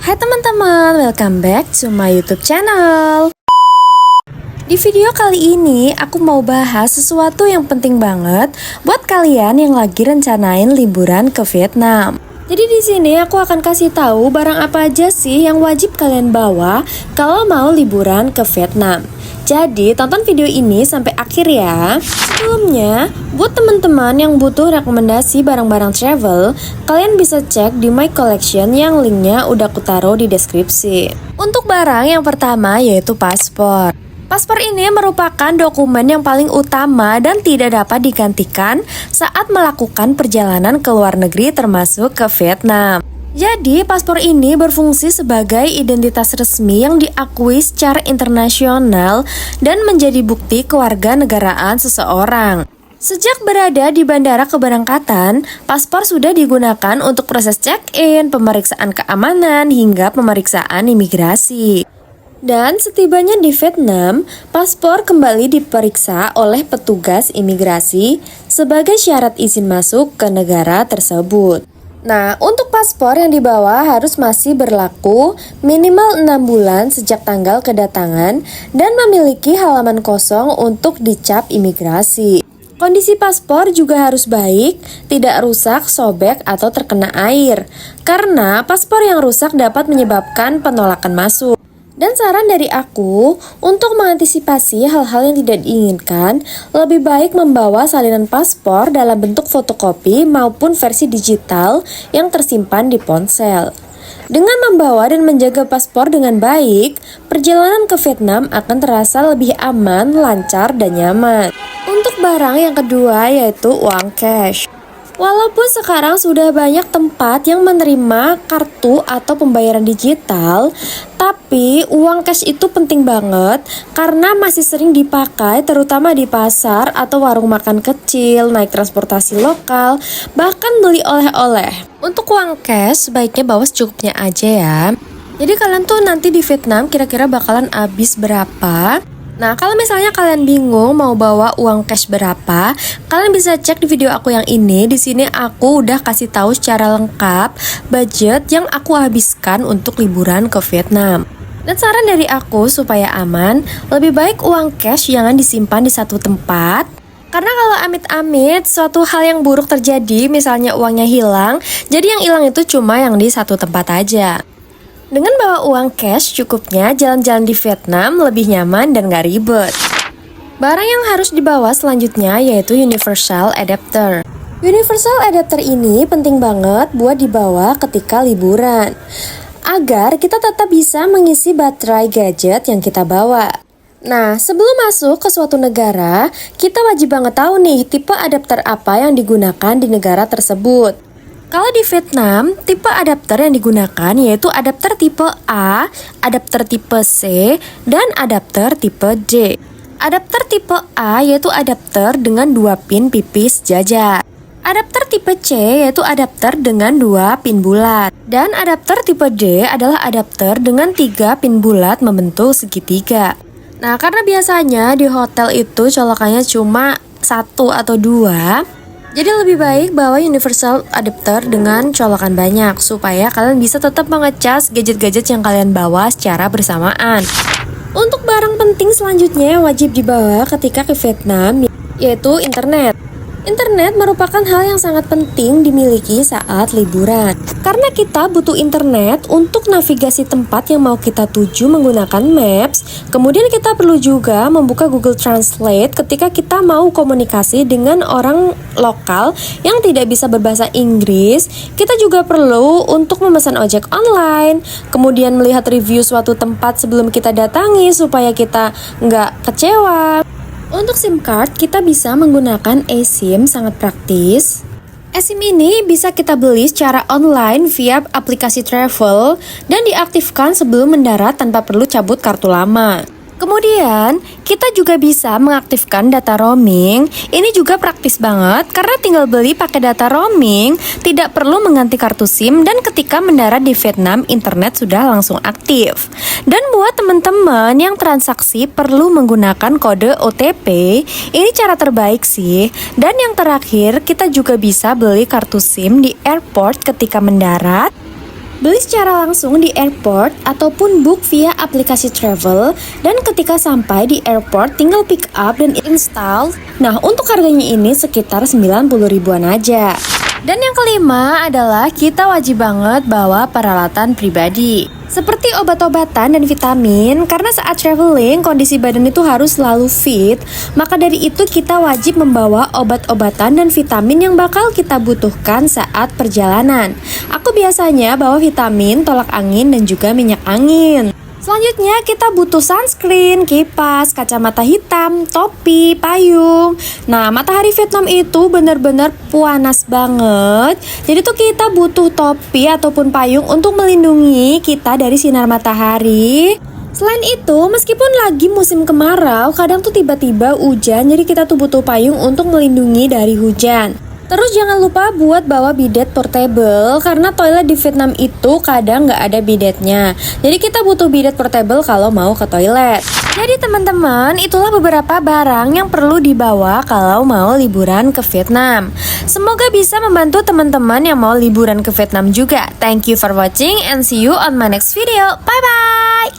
Hai teman-teman, welcome back to my YouTube channel. Di video kali ini aku mau bahas sesuatu yang penting banget buat kalian yang lagi rencanain liburan ke Vietnam. Jadi di sini aku akan kasih tahu barang apa aja sih yang wajib kalian bawa kalau mau liburan ke Vietnam. Jadi tonton video ini sampai akhir ya. Sebelumnya, buat teman-teman yang butuh rekomendasi barang-barang travel, kalian bisa cek di My Collection yang linknya udah aku taruh di deskripsi. Untuk barang yang pertama yaitu paspor. Paspor ini merupakan dokumen yang paling utama dan tidak dapat digantikan saat melakukan perjalanan ke luar negeri termasuk ke Vietnam. Jadi, paspor ini berfungsi sebagai identitas resmi yang diakui secara internasional dan menjadi bukti kewarganegaraan seseorang. Sejak berada di bandara keberangkatan, paspor sudah digunakan untuk proses check-in, pemeriksaan keamanan, hingga pemeriksaan imigrasi. Dan setibanya di Vietnam, paspor kembali diperiksa oleh petugas imigrasi sebagai syarat izin masuk ke negara tersebut. Nah, untuk paspor yang dibawa harus masih berlaku minimal 6 bulan sejak tanggal kedatangan dan memiliki halaman kosong untuk dicap imigrasi. Kondisi paspor juga harus baik, tidak rusak, sobek, atau terkena air, karena paspor yang rusak dapat menyebabkan penolakan masuk. Dan saran dari aku, untuk mengantisipasi hal-hal yang tidak diinginkan, lebih baik membawa salinan paspor dalam bentuk fotokopi maupun versi digital yang tersimpan di ponsel. Dengan membawa dan menjaga paspor dengan baik, perjalanan ke Vietnam akan terasa lebih aman, lancar, dan nyaman. Untuk barang yang kedua yaitu uang cash. Walaupun sekarang sudah banyak tempat yang menerima kartu atau pembayaran digital, tapi uang cash itu penting banget karena masih sering dipakai terutama di pasar atau warung makan kecil, naik transportasi lokal, bahkan beli oleh-oleh. Untuk uang cash sebaiknya bawa secukupnya aja ya. Jadi kalian tuh nanti di Vietnam kira-kira bakalan habis berapa? Nah, kalau misalnya kalian bingung mau bawa uang cash berapa, kalian bisa cek di video aku yang ini. Di sini aku udah kasih tahu secara lengkap budget yang aku habiskan untuk liburan ke Vietnam. Dan saran dari aku supaya aman, lebih baik uang cash jangan disimpan di satu tempat. Karena kalau amit-amit suatu hal yang buruk terjadi, misalnya uangnya hilang, jadi yang hilang itu cuma yang di satu tempat aja. Dengan bawa uang cash cukupnya, jalan-jalan di Vietnam lebih nyaman dan gak ribet. Barang yang harus dibawa selanjutnya yaitu Universal Adapter. Universal Adapter ini penting banget buat dibawa ketika liburan, agar kita tetap bisa mengisi baterai gadget yang kita bawa. Nah, sebelum masuk ke suatu negara, kita wajib banget tahu nih tipe adapter apa yang digunakan di negara tersebut. Kalau di Vietnam, tipe adapter yang digunakan yaitu adapter tipe A, adapter tipe C, dan adapter tipe D. Adapter tipe A yaitu adapter dengan 2 pin pipis jajar. Adapter tipe C yaitu adapter dengan 2 pin bulat. Dan adapter tipe D adalah adapter dengan 3 pin bulat membentuk segitiga. Nah, karena biasanya di hotel itu colokannya cuma 1 atau 2, jadi lebih baik bawa universal adapter dengan colokan banyak supaya kalian bisa tetap mengecas gadget-gadget yang kalian bawa secara bersamaan. Untuk barang penting selanjutnya yang wajib dibawa ketika ke Vietnam yaitu internet. Internet merupakan hal yang sangat penting dimiliki saat liburan. Karena kita butuh internet untuk navigasi tempat yang mau kita tuju menggunakan Maps. Kemudian kita perlu juga membuka Google Translate ketika kita mau komunikasi dengan orang lokal yang tidak bisa berbahasa Inggris. Kita juga perlu untuk memesan ojek online, kemudian melihat review suatu tempat sebelum kita datangi supaya kita nggak kecewa. Untuk SIM card, kita bisa menggunakan eSIM, sangat praktis. eSIM ini bisa kita beli secara online via aplikasi travel dan diaktifkan sebelum mendarat tanpa perlu cabut kartu lama. Kemudian, kita juga bisa mengaktifkan data roaming. Ini juga praktis banget karena tinggal beli pakai data roaming, tidak perlu mengganti kartu SIM dan ketika mendarat di Vietnam, internet sudah langsung aktif. Dan buat teman-teman yang transaksi perlu menggunakan kode OTP, ini cara terbaik sih. Dan yang terakhir, kita juga bisa beli kartu SIM di airport ketika mendarat. Beli secara langsung di airport ataupun book via aplikasi travel, dan ketika sampai di airport tinggal pick up dan install. Nah, untuk harganya ini sekitar 90 ribuan aja. Dan yang kelima adalah kita wajib banget bawa peralatan pribadi seperti obat-obatan dan vitamin, karena saat traveling kondisi badan itu harus selalu fit. Maka dari itu kita wajib membawa obat-obatan dan vitamin yang bakal kita butuhkan saat perjalanan. Aku biasanya bawa vitamin, tolak angin, dan juga minyak angin. Selanjutnya kita butuh sunscreen, kipas, kacamata hitam, topi, payung. Nah, matahari Vietnam itu benar-benar panas banget. Jadi tuh kita butuh topi ataupun payung untuk melindungi kita dari sinar matahari. Selain itu, meskipun lagi musim kemarau, kadang tuh tiba-tiba hujan, jadi kita tuh butuh payung untuk melindungi dari hujan. Terus jangan lupa buat bawa bidet portable, karena toilet di Vietnam itu kadang nggak ada bidetnya. Jadi kita butuh bidet portable kalau mau ke toilet. Jadi teman-teman, itulah beberapa barang yang perlu dibawa kalau mau liburan ke Vietnam. Semoga bisa membantu teman-teman yang mau liburan ke Vietnam juga. Thank you for watching and see you on my next video. Bye-bye!